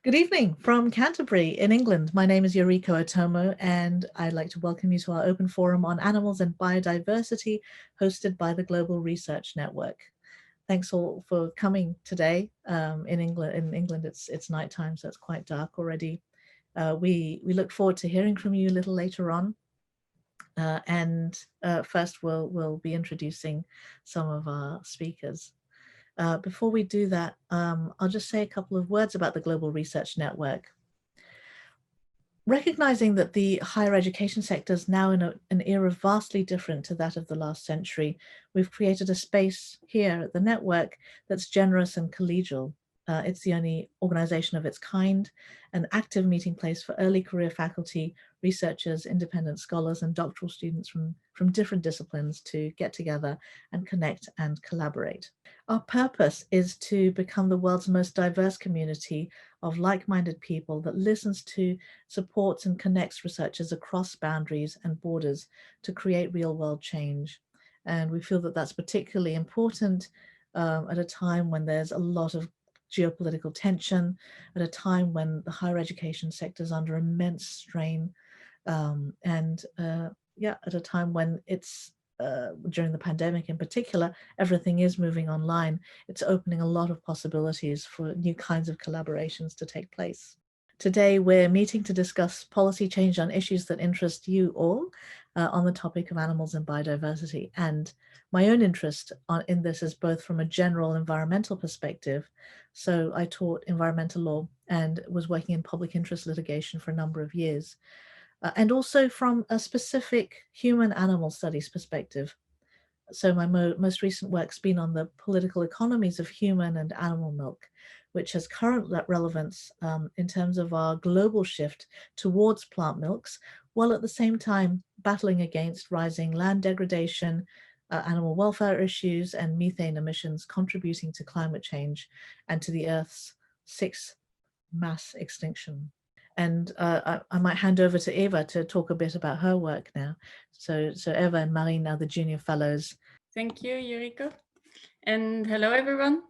Good evening from Canterbury in England. My name is Yoriko Otomo, and I'd like to welcome you to our open forum on animals and biodiversity hosted by the Global Research Network. Thanks all for coming today. In England, it's nighttime, so it's quite dark already. We look forward to hearing from you a little later on. First, we'll be introducing some of our speakers. Before we do that, I'll just say a couple of words about the Global Research Network. Recognizing that the higher education sector is now in an era vastly different to that of the last century, we've created a space here at the network that's generous and collegial. It's the only organization of its kind, an active meeting place for early career faculty, researchers, independent scholars, and doctoral students from different disciplines to get together and connect and collaborate. Our purpose is to become the world's most diverse community of like-minded people that listens to, supports, and connects researchers across boundaries and borders to create real-world change. And we feel that that's particularly important at a time when there's a lot of geopolitical tension, at a time when the higher education sector is under immense strain, at a time when it's during the pandemic in particular, everything is moving online. It's opening a lot of possibilities for new kinds of collaborations to take place. Today, we're meeting to discuss policy change on issues that interest you all on the topic of animals and biodiversity. And my own interest in this is both from a general environmental perspective. So I taught environmental law and was working in public interest litigation for a number of years. And also from a specific human-animal studies perspective. So my most recent work's been on the political economies of human and animal milk, which has current relevance in terms of our global shift towards plant milks, while at the same time battling against rising land degradation, animal welfare issues, and methane emissions contributing to climate change and to the Earth's sixth mass extinction. And I might hand over to Eva to talk a bit about her work now. So Eva and Marine are the junior fellows. Thank you, Yoriko. And hello, everyone.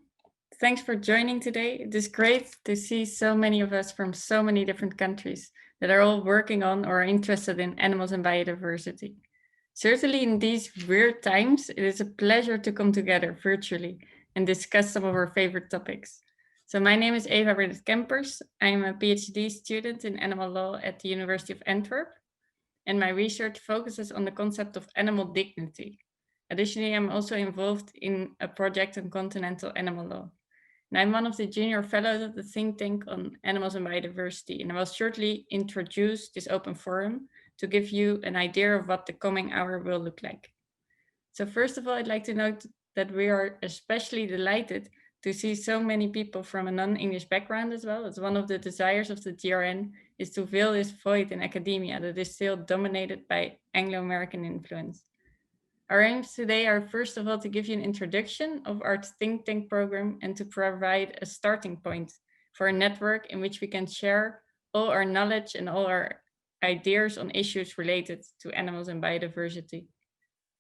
Thanks for joining today. It is great to see so many of us from so many different countries that are all working on or are interested in animals and biodiversity. Certainly in these weird times, it is a pleasure to come together virtually and discuss some of our favorite topics. So my name is Eva Bernet Kempers. I'm a PhD student in animal law at the University of Antwerp, and my research focuses on the concept of animal dignity. Additionally, I'm also involved in a project on continental animal law. And I'm one of the junior fellows of the think tank on animals and biodiversity, and I will shortly introduce this open forum to give you an idea of what the coming hour will look like. So first of all, I'd like to note that we are especially delighted to see so many people from a non-English background as well, as one of the desires of the GRN is to fill this void in academia that is still dominated by Anglo-American influence. Our aims today are first of all to give you an introduction of our think tank program and to provide a starting point for a network in which we can share all our knowledge and all our ideas on issues related to animals and biodiversity.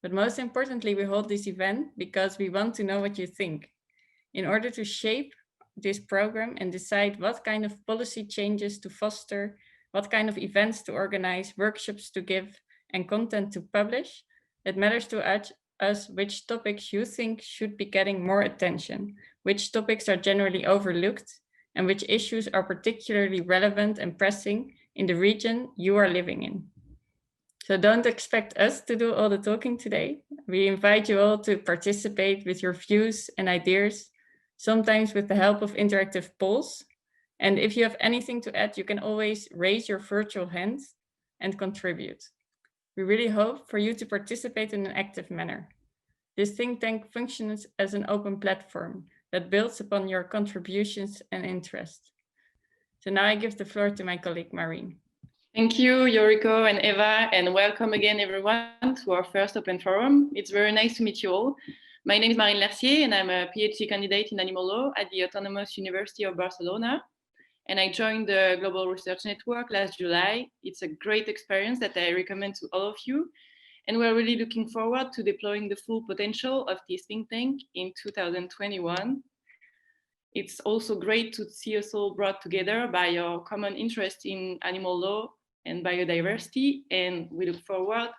But most importantly, we hold this event because we want to know what you think. In order to shape this program and decide what kind of policy changes to foster, what kind of events to organize, workshops to give, and content to publish, it matters to us which topics you think should be getting more attention, which topics are generally overlooked, and which issues are particularly relevant and pressing in the region you are living in. So don't expect us to do all the talking today. We invite you all to participate with your views and ideas, sometimes with the help of interactive polls. And if you have anything to add, you can always raise your virtual hand and contribute. We really hope for you to participate in an active manner. This think tank functions as an open platform that builds upon your contributions and interests. So now I give the floor to my colleague, Marine. Thank you, Yoriko and Eva, and welcome again, everyone, to our first open forum. It's very nice to meet you all. My name is Marine Lercier, and I'm a PhD candidate in animal law at the Autonomous University of Barcelona. And I joined the Global Research Network last July. It's a great experience that I recommend to all of you. And we're really looking forward to deploying the full potential of this think tank in 2021. It's also great to see us all brought together by our common interest in animal law and biodiversity, and we look forward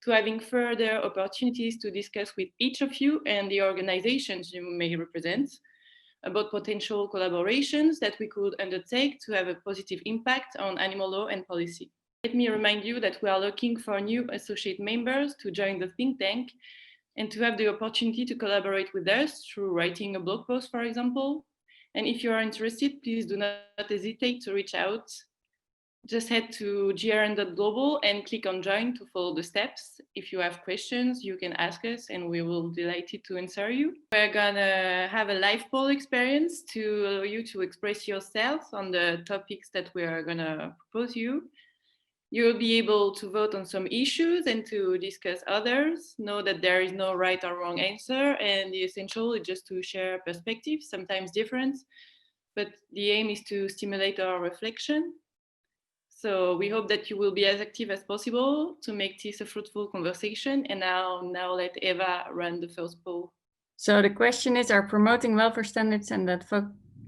to having further opportunities to discuss with each of you and the organizations you may represent about potential collaborations that we could undertake to have a positive impact on animal law and policy. Let me remind you that we are looking for new associate members to join the think tank and to have the opportunity to collaborate with us through writing a blog post, for example. And if you are interested, please do not hesitate to reach out. Just head to grn.global and click on join to follow the steps. If you have questions, you can ask us and we will be delighted to answer you. We're gonna have a live poll experience to allow you to express yourself on the topics that we are gonna propose you. You'll be able to vote on some issues and to discuss others. Know that there is no right or wrong answer, and the essential is just to share perspectives, sometimes different, but the aim is to stimulate our reflection. So we hope that you will be as active as possible to make this a fruitful conversation. And now let Eva run the first poll. So the question is, are promoting welfare standards and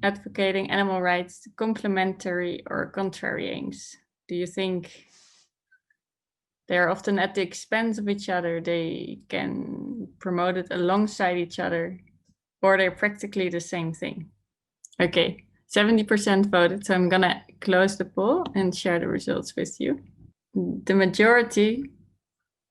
advocating animal rights complementary or contrary aims? Do you think they're often at the expense of each other, they can promote it alongside each other, or they're practically the same thing? Okay, 70% voted, so I'm gonna close the poll and share the results with you. The majority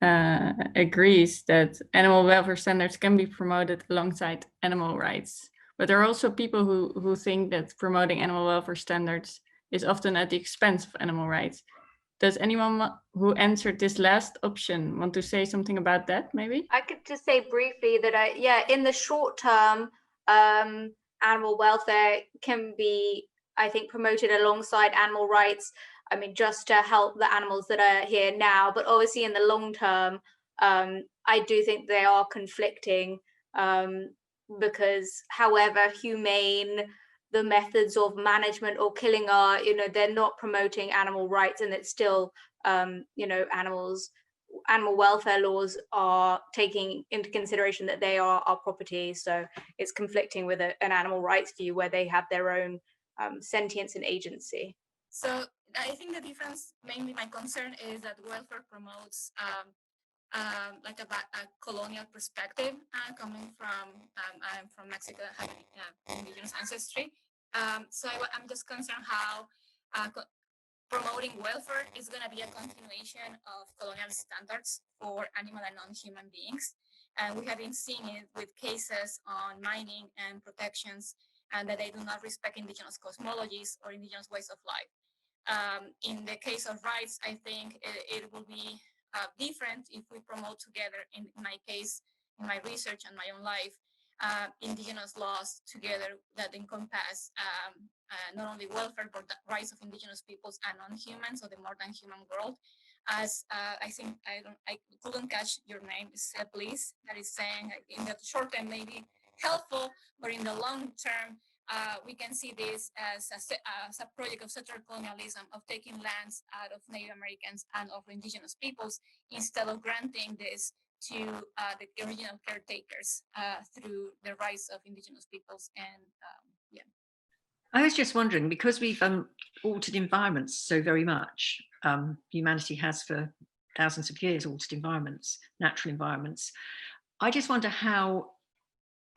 agrees that animal welfare standards can be promoted alongside animal rights, but there are also people who think that promoting animal welfare standards is often at the expense of animal rights. Does anyone who answered this last option want to say something about that, maybe? I could just say briefly that, in the short term, animal welfare can be, I think, promoted alongside animal rights. I mean, just to help the animals that are here now. But obviously in the long term, I do think they are conflicting because however humane the methods of management or killing are, they're not promoting animal rights, and it's still, animal welfare laws are taking into consideration that they are our property. So it's conflicting with an animal rights view where they have their own sentience and agency. So I think the difference, mainly my concern, is that welfare promotes like a colonial perspective coming from, I'm from Mexico, having indigenous ancestry. So I'm just concerned how promoting welfare is going to be a continuation of colonial standards for animal and non-human beings. And we have been seeing it with cases on mining and protections, and that they do not respect indigenous cosmologies or indigenous ways of life. In the case of rights, I think it will be different if we promote together, in my case, in my research and my own life, indigenous laws together that encompass not only welfare, but the rights of indigenous peoples and non-humans, so the more than human world. As I think, I couldn't catch your name, please, that is saying in the short term may be helpful, but in the long term, we can see this as a project of settler colonialism, of taking lands out of Native Americans and of indigenous peoples, instead of granting this to the original caretakers through the rights of indigenous peoples. And I was just wondering, because we've altered environments so very much, humanity has for thousands of years altered environments, natural environments. I just wonder how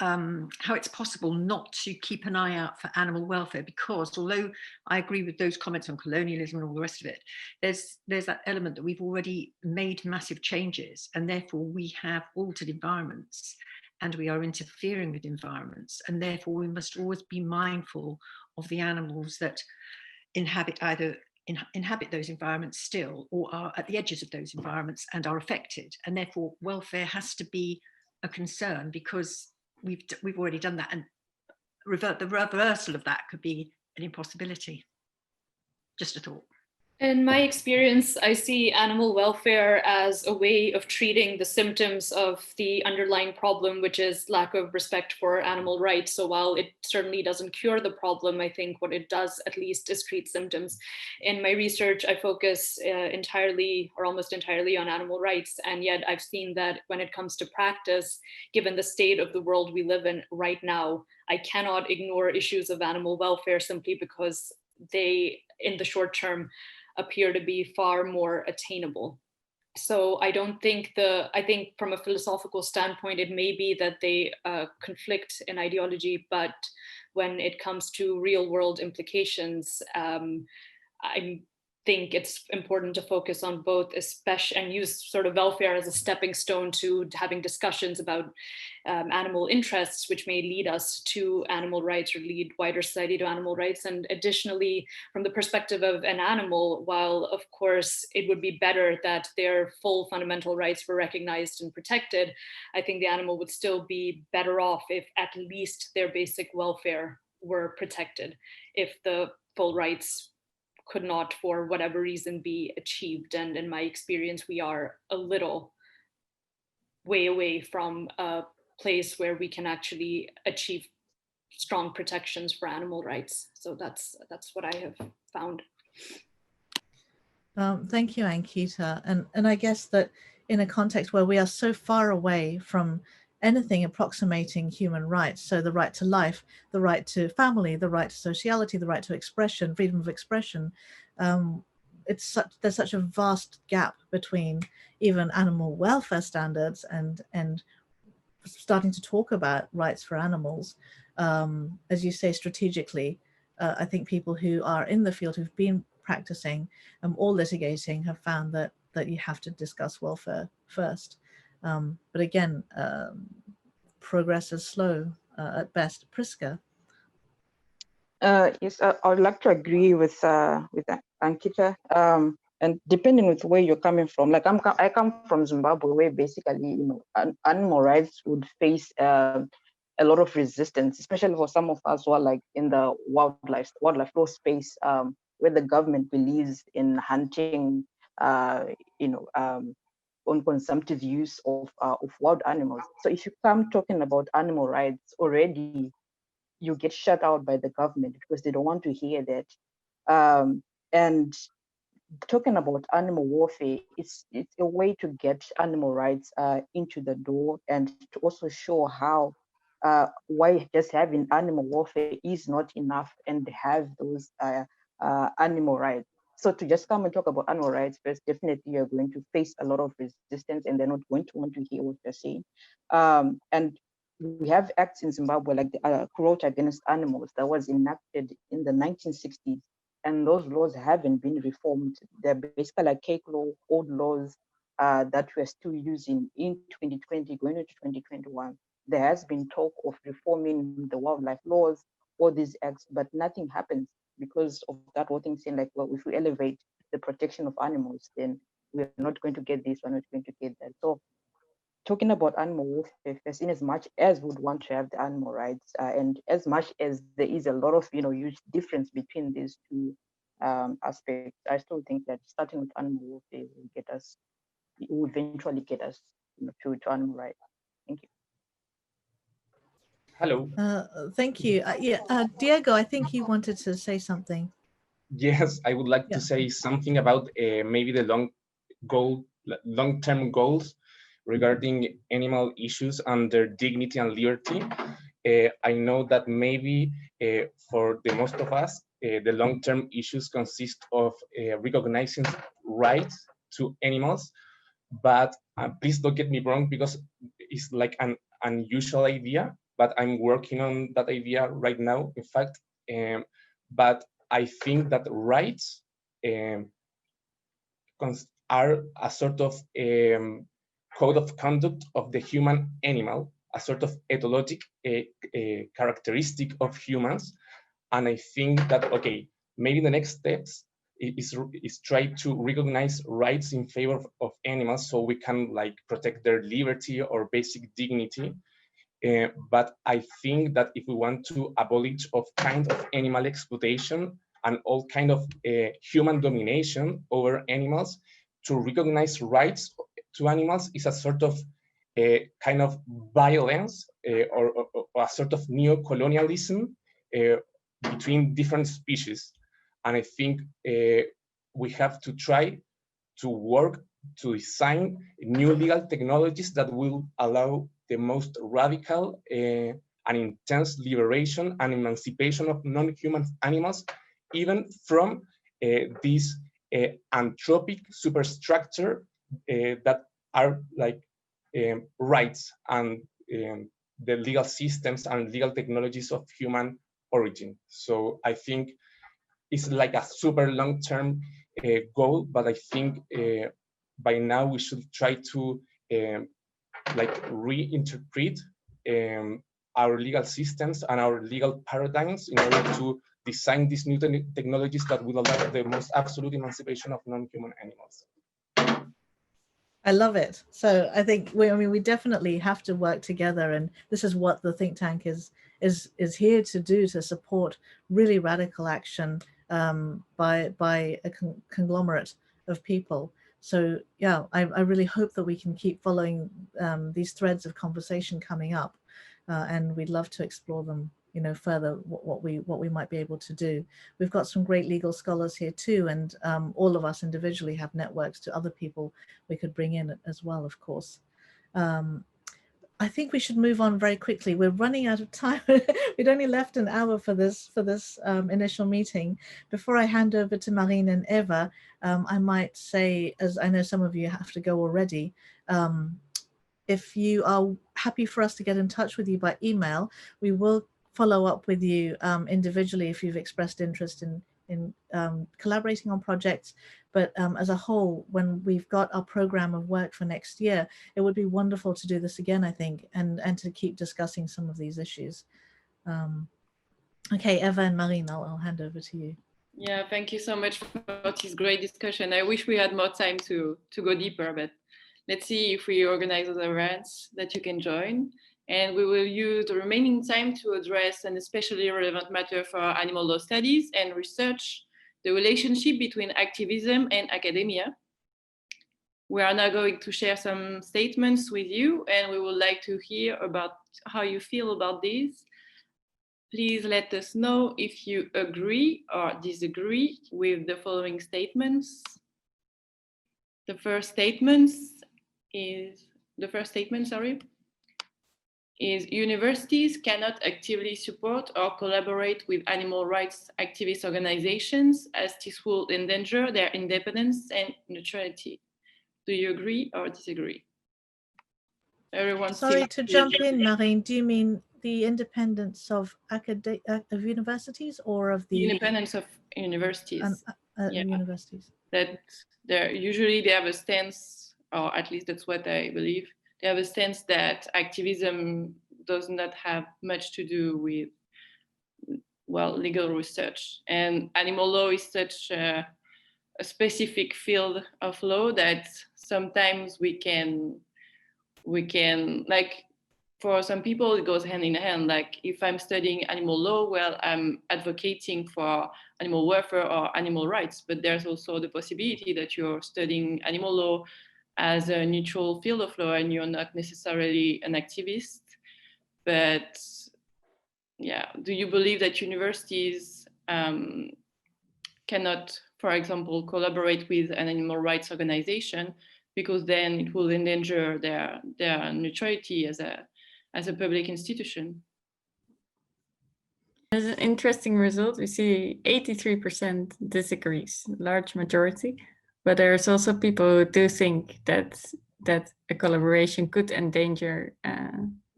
it's possible not to keep an eye out for animal welfare, because although I agree with those comments on colonialism and all the rest of it, there's that element that we've already made massive changes, and therefore we have altered environments and we are interfering with environments, and therefore we must always be mindful of the animals that inhabit those environments still, or are at the edges of those environments and are affected, and therefore welfare has to be a concern, because we've already done that, and the reversal of that could be an impossibility. Just a thought. In my experience, I see animal welfare as a way of treating the symptoms of the underlying problem, which is lack of respect for animal rights. So while it certainly doesn't cure the problem, I think what it does at least is treat symptoms. In my research, I focus entirely or almost entirely on animal rights. And yet I've seen that when it comes to practice, given the state of the world we live in right now, I cannot ignore issues of animal welfare simply because they, in the short term, appear to be far more attainable. So I think from a philosophical standpoint, it may be that they conflict in ideology, but when it comes to real world implications, I think it's important to focus on both, especially, and use sort of welfare as a stepping stone to having discussions about animal interests, which may lead us to animal rights or lead wider society to animal rights. And additionally, from the perspective of an animal, while of course it would be better that their full fundamental rights were recognized and protected, I think the animal would still be better off if at least their basic welfare were protected, if the full rights could not, for whatever reason, be achieved. And in my experience, we are a little way away from a place where we can actually achieve strong protections for animal rights. So that's what I have found. Thank you, Ankita. And I guess that in a context where we are so far away from anything approximating human rights, so the right to life, the right to family, the right to sociality, the right to expression, freedom of expression, there's such a vast gap between even animal welfare standards and starting to talk about rights for animals. As you say, strategically, I think people who are in the field who've been practicing or litigating have found that you have to discuss welfare first. But again, progress is slow at best. Priska. Yes, I would like to agree with Ankita. And depending with where you're coming from, like I come from Zimbabwe, where basically, animal rights would face a lot of resistance, especially for some of us who are like in the wildlife law space, where the government believes in hunting, on consumptive use of wild animals. So if you come talking about animal rights, already you get shut out by the government because they don't want to hear that. And talking about animal warfare, it's a way to get animal rights into the door and to also show how why just having animal warfare is not enough and have those animal rights. So to just come and talk about animal rights first, definitely you're going to face a lot of resistance and they're not going to want to hear what you're saying. And we have acts in Zimbabwe like the cruelty against animals that was enacted in the 1960s. And those laws haven't been reformed. They're basically like cake law, old laws that we're still using in 2020, going into 2021. There has been talk of reforming the wildlife laws, all these acts, but nothing happens because of that whole thing saying like, well, if we elevate the protection of animals, then we're not going to get this, we're not going to get that. So talking about animal welfare, in as much as would want to have the animal rights, and as much as there is a lot of huge difference between these two aspects, I still think that starting with animal welfare will eventually get us to animal rights. Thank you. Hello. Thank you. Diego, I think you wanted to say something. Yes, I would like to say something about maybe the long-term goals regarding animal issues and their dignity and liberty. I know that maybe for the most of us, the long-term issues consist of recognizing rights to animals, but please don't get me wrong, because it's like an unusual idea, but I'm working on that idea right now, in fact. But I think that rights are a sort of code of conduct of the human animal, a sort of ethologic characteristic of humans. And I think that, okay, maybe the next steps is try to recognize rights in favor of animals so we can like protect their liberty or basic dignity. But I think that if we want to abolish of kind of animal exploitation and all kind of human domination over animals, to recognize rights to animals is a sort of kind of violence or a sort of neo-colonialism between different species. And I think we have to try to work to design new legal technologies that will allow the most radical and intense liberation and emancipation of non-human animals, even from this anthropic superstructure that are like rights and the legal systems and legal technologies of human origin. So I think it's like a super long-term goal, but I think by now we should try to like reinterpret our legal systems and our legal paradigms in order to design these new technologies that will allow the most absolute emancipation of non-human animals. I love it. So I think we definitely have to work together, and this is what the think tank is here to do, to support really radical action by a conglomerate of people. So yeah, I really hope that we can keep following these threads of conversation coming up, and we'd love to explore them, further, what we might be able to do. We've got some great legal scholars here too, and all of us individually have networks to other people we could bring in as well, of course. I think we should move on very quickly. We're running out of time. We'd only left an hour for this initial meeting. Before I hand over to Marine and Eva, I might say, as I know some of you have to go already, if you are happy for us to get in touch with you by email, we will follow up with you individually if you've expressed interest in collaborating on projects. But as a whole, when we've got our program of work for next year, it would be wonderful to do this again, I think, and to keep discussing some of these issues. Okay, Eva and Marine, I'll hand over to you. Yeah, thank you so much for this great discussion. I wish we had more time to go deeper, but let's see if we organize other events that you can join. And we will use the remaining time to address an especially relevant matter for animal law studies and research, the relationship between activism and academia. We are now going to share some statements with you, and we would like to hear about how you feel about this. Please let us know if you agree or disagree with the following statements. The first statement, is universities cannot actively support or collaborate with animal rights activist organizations, as this will endanger their independence and neutrality. Do you agree or disagree? Everyone. Sorry to jump in, Marine. Do you mean the independence of universities, or of the independence of universities? Yeah. Universities. That usually they have a stance, or at least that's what I believe. They have a stance that activism does not have much to do with, well, legal research. And animal law is such a specific field of law that sometimes we can, like, for some people it goes hand in hand. Like, if I'm studying animal law, well, I'm advocating for animal welfare or animal rights, but there's also the possibility that you're studying animal law as a neutral field of law and you're not necessarily an activist. But yeah, do you believe that universities cannot, for example, collaborate with an animal rights organization, because then it will endanger their neutrality as a public institution? As an interesting result, we see 83% disagrees, large majority. But there's also people who do think that a collaboration could endanger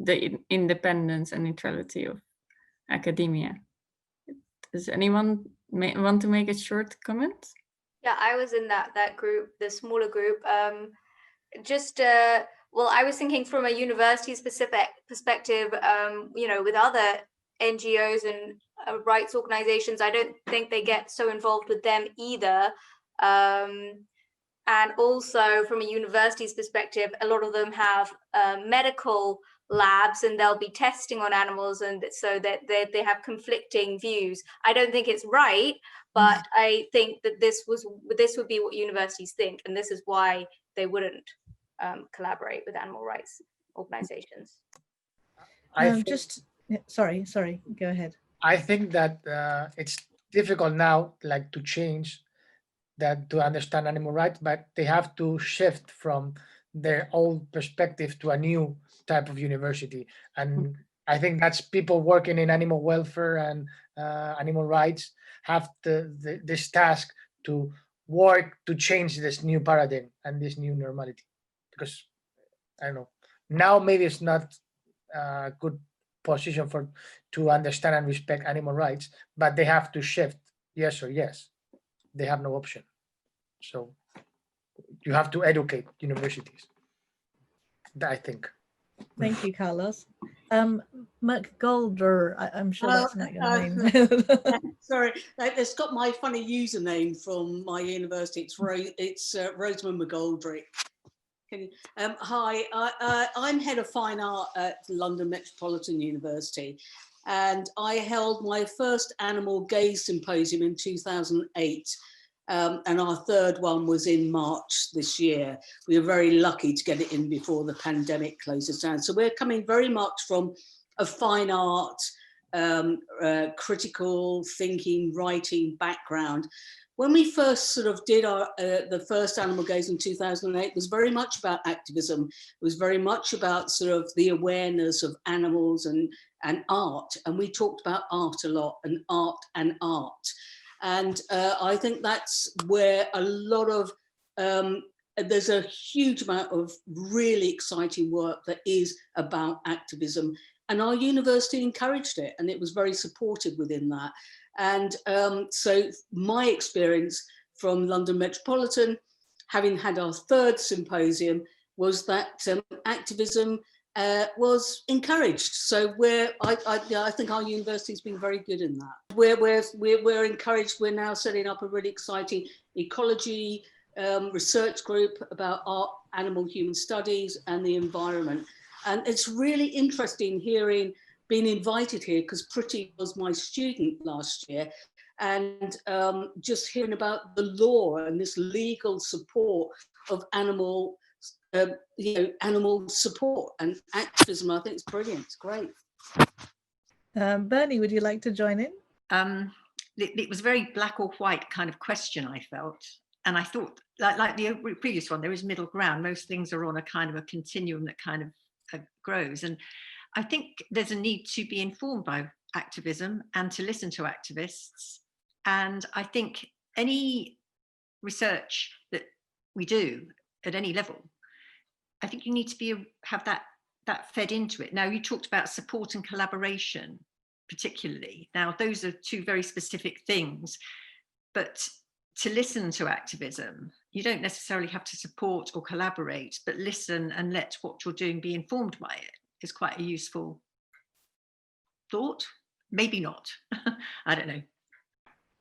the independence and neutrality of academia. Does anyone want to make a short comment? Yeah, I was in that group, the smaller group. Well, I was thinking from a university specific perspective, with other NGOs and rights organizations, I don't think they get so involved with them either. And also from a university's perspective, a lot of them have medical labs and they'll be testing on animals, and so that they have conflicting views. I don't think it's right, but I think that this would be what universities think, and this is why they wouldn't collaborate with animal rights organizations. Sorry, go ahead. I think that it's difficult now, like, to change that to understand animal rights, but they have to shift from their old perspective to a new type of university. And I think that's people working in animal welfare and animal rights have this task to work to change this new paradigm and this new normality. Because I don't know, now maybe it's not a good position to understand and respect animal rights, but they have to shift, yes or yes. They have no option. So you have to educate universities, I think. Thank you, Carlos. McGoldrick, I'm sure that's not your name. Sorry, it's got my funny username from my university. It's Roseman McGoldrick. Hi, I'm head of fine art at London Metropolitan University, and I held my first animal gaze symposium in 2008. And our third one was in March this year. We were very lucky to get it in before the pandemic closes down. So we're coming very much from a fine art, critical thinking, writing background. When we first sort of did the first animal gaze in 2008, it was very much about activism. It was very much about sort of the awareness of animals and art. And we talked about art a lot, and art and art. And I think that's where a lot of, there's a huge amount of really exciting work that is about activism. And our university encouraged it, and it was very supportive within that. And so my experience from London Metropolitan, having had our third symposium, was that activism was encouraged. So I think our university has been very good in that. We're encouraged. We're now setting up a really exciting ecology research group about art, animal human studies and the environment. And it's really interesting being invited here, because Pretty was my student last year, and just hearing about the law and this legal support of animal support and activism. I think it's brilliant. It's great. Bernie, would you like to join in? It was a very black or white kind of question, I felt. And I thought, like the previous one, there is middle ground. Most things are on a kind of a continuum that kind of grows. And I think there's a need to be informed by activism and to listen to activists. And I think any research that we do at any level, I think you need to have that fed into it. Now, you talked about support and collaboration, particularly. Now, those are two very specific things, but to listen to activism, you don't necessarily have to support or collaborate, but listen and let what you're doing be informed by it is quite a useful thought. Maybe not. I don't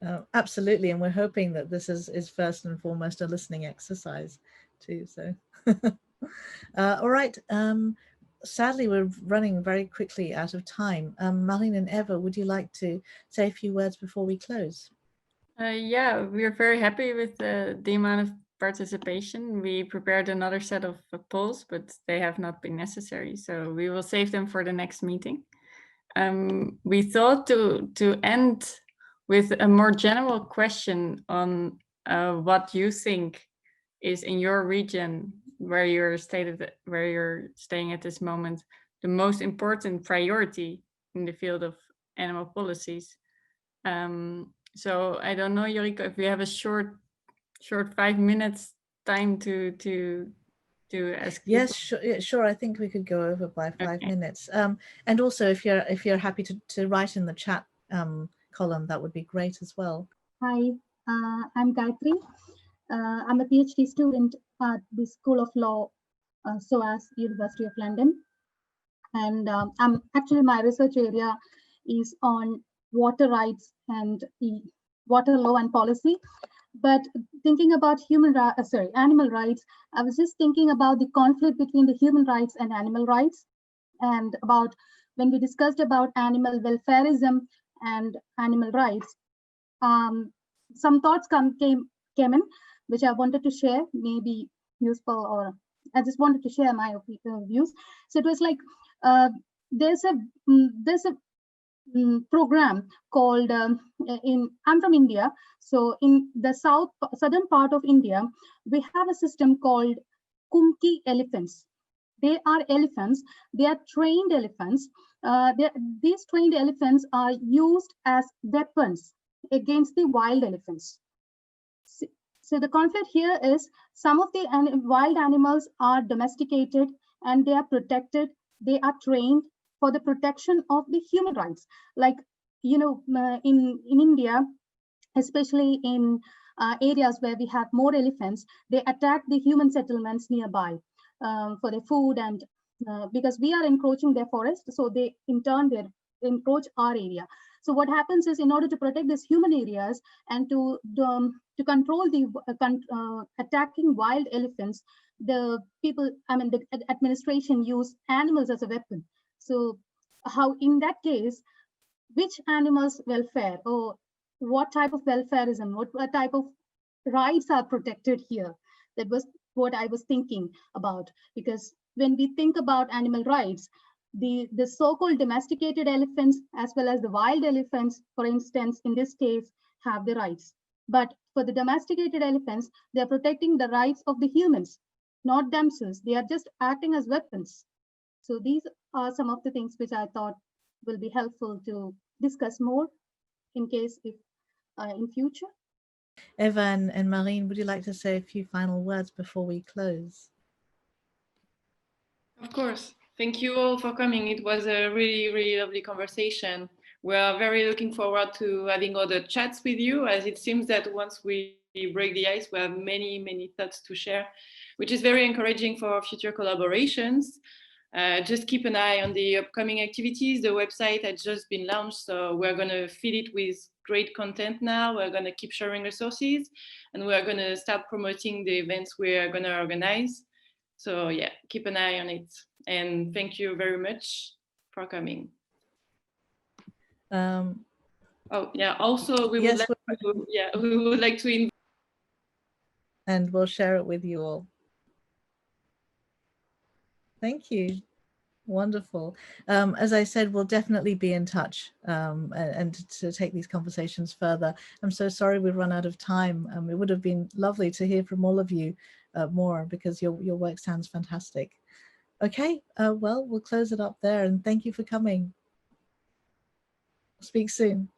know. Absolutely, and we're hoping that this is first and foremost a listening exercise too. So, all right. Sadly, we're running very quickly out of time. Marlene and Eva, would you like to say a few words before we close? Yeah, we're very happy with the amount of participation. We prepared another set of polls, but they have not been necessary, so we will save them for the next meeting. We thought to end with a more general question on what you think is in your region where you're staying at this moment, the most important priority in the field of animal policies. So I don't know, Yoriko, if we have a short 5 minutes time to ask. Yes, sure. I think we could go over by 5 minutes. And also, if you're happy to write in the chat column, that would be great as well. Hi, I'm Gayatri. I'm a PhD student at the School of Law, SOAS, University of London. And I'm actually, my research area is on water rights and the water law and policy. But thinking about animal rights, I was just thinking about the conflict between the human rights and animal rights, and about when we discussed about animal welfareism and animal rights. Some thoughts came in, which I wanted to share, maybe useful, or I just wanted to share my views. So it was like there's a program called I'm from India, so in the southern part of India, we have a system called Kumki elephants. They are elephants. They are trained elephants. These trained elephants are used as weapons against the wild elephants. So the conflict here is some of the wild animals are domesticated and they are protected. They are trained for the protection of the human rights. Like, in India, especially in areas where we have more elephants, they attack the human settlements nearby for their food, and because we are encroaching their forest, so they in turn they encroach our area. So what happens is, in order to protect these human areas and to control the attacking wild elephants, the administration use animals as a weapon. So how in that case, which animals' welfare, or what type of welfareism, what type of rights are protected here? That was what I was thinking about, because when we think about animal rights, the so-called domesticated elephants as well as the wild elephants, for instance, in this case, have the rights. But for the domesticated elephants, they are protecting the rights of the humans, not themselves. They are just acting as weapons. So these are some of the things which I thought will be helpful to discuss more in case if in future. Eva and Marine, would you like to say a few final words before we close? Of course. Thank you all for coming. It was a really, really lovely conversation. We are very looking forward to having other chats with you, as it seems that once we break the ice, we have many, many thoughts to share, which is very encouraging for future collaborations. Just keep an eye on the upcoming activities. The website has just been launched, so we're going to feed it with great content now. We're going to keep sharing resources, and we're going to start promoting the events we're going to organize. So yeah, keep an eye on it. And thank you very much for coming. Oh yeah, also we would like to invite. And we'll share it with you all. Thank you. Wonderful. As I said, we'll definitely be in touch and to take these conversations further. I'm so sorry we've run out of time. It would have been lovely to hear from all of you more, because your work sounds fantastic. Okay, well, we'll close it up there, and thank you for coming. Speak soon.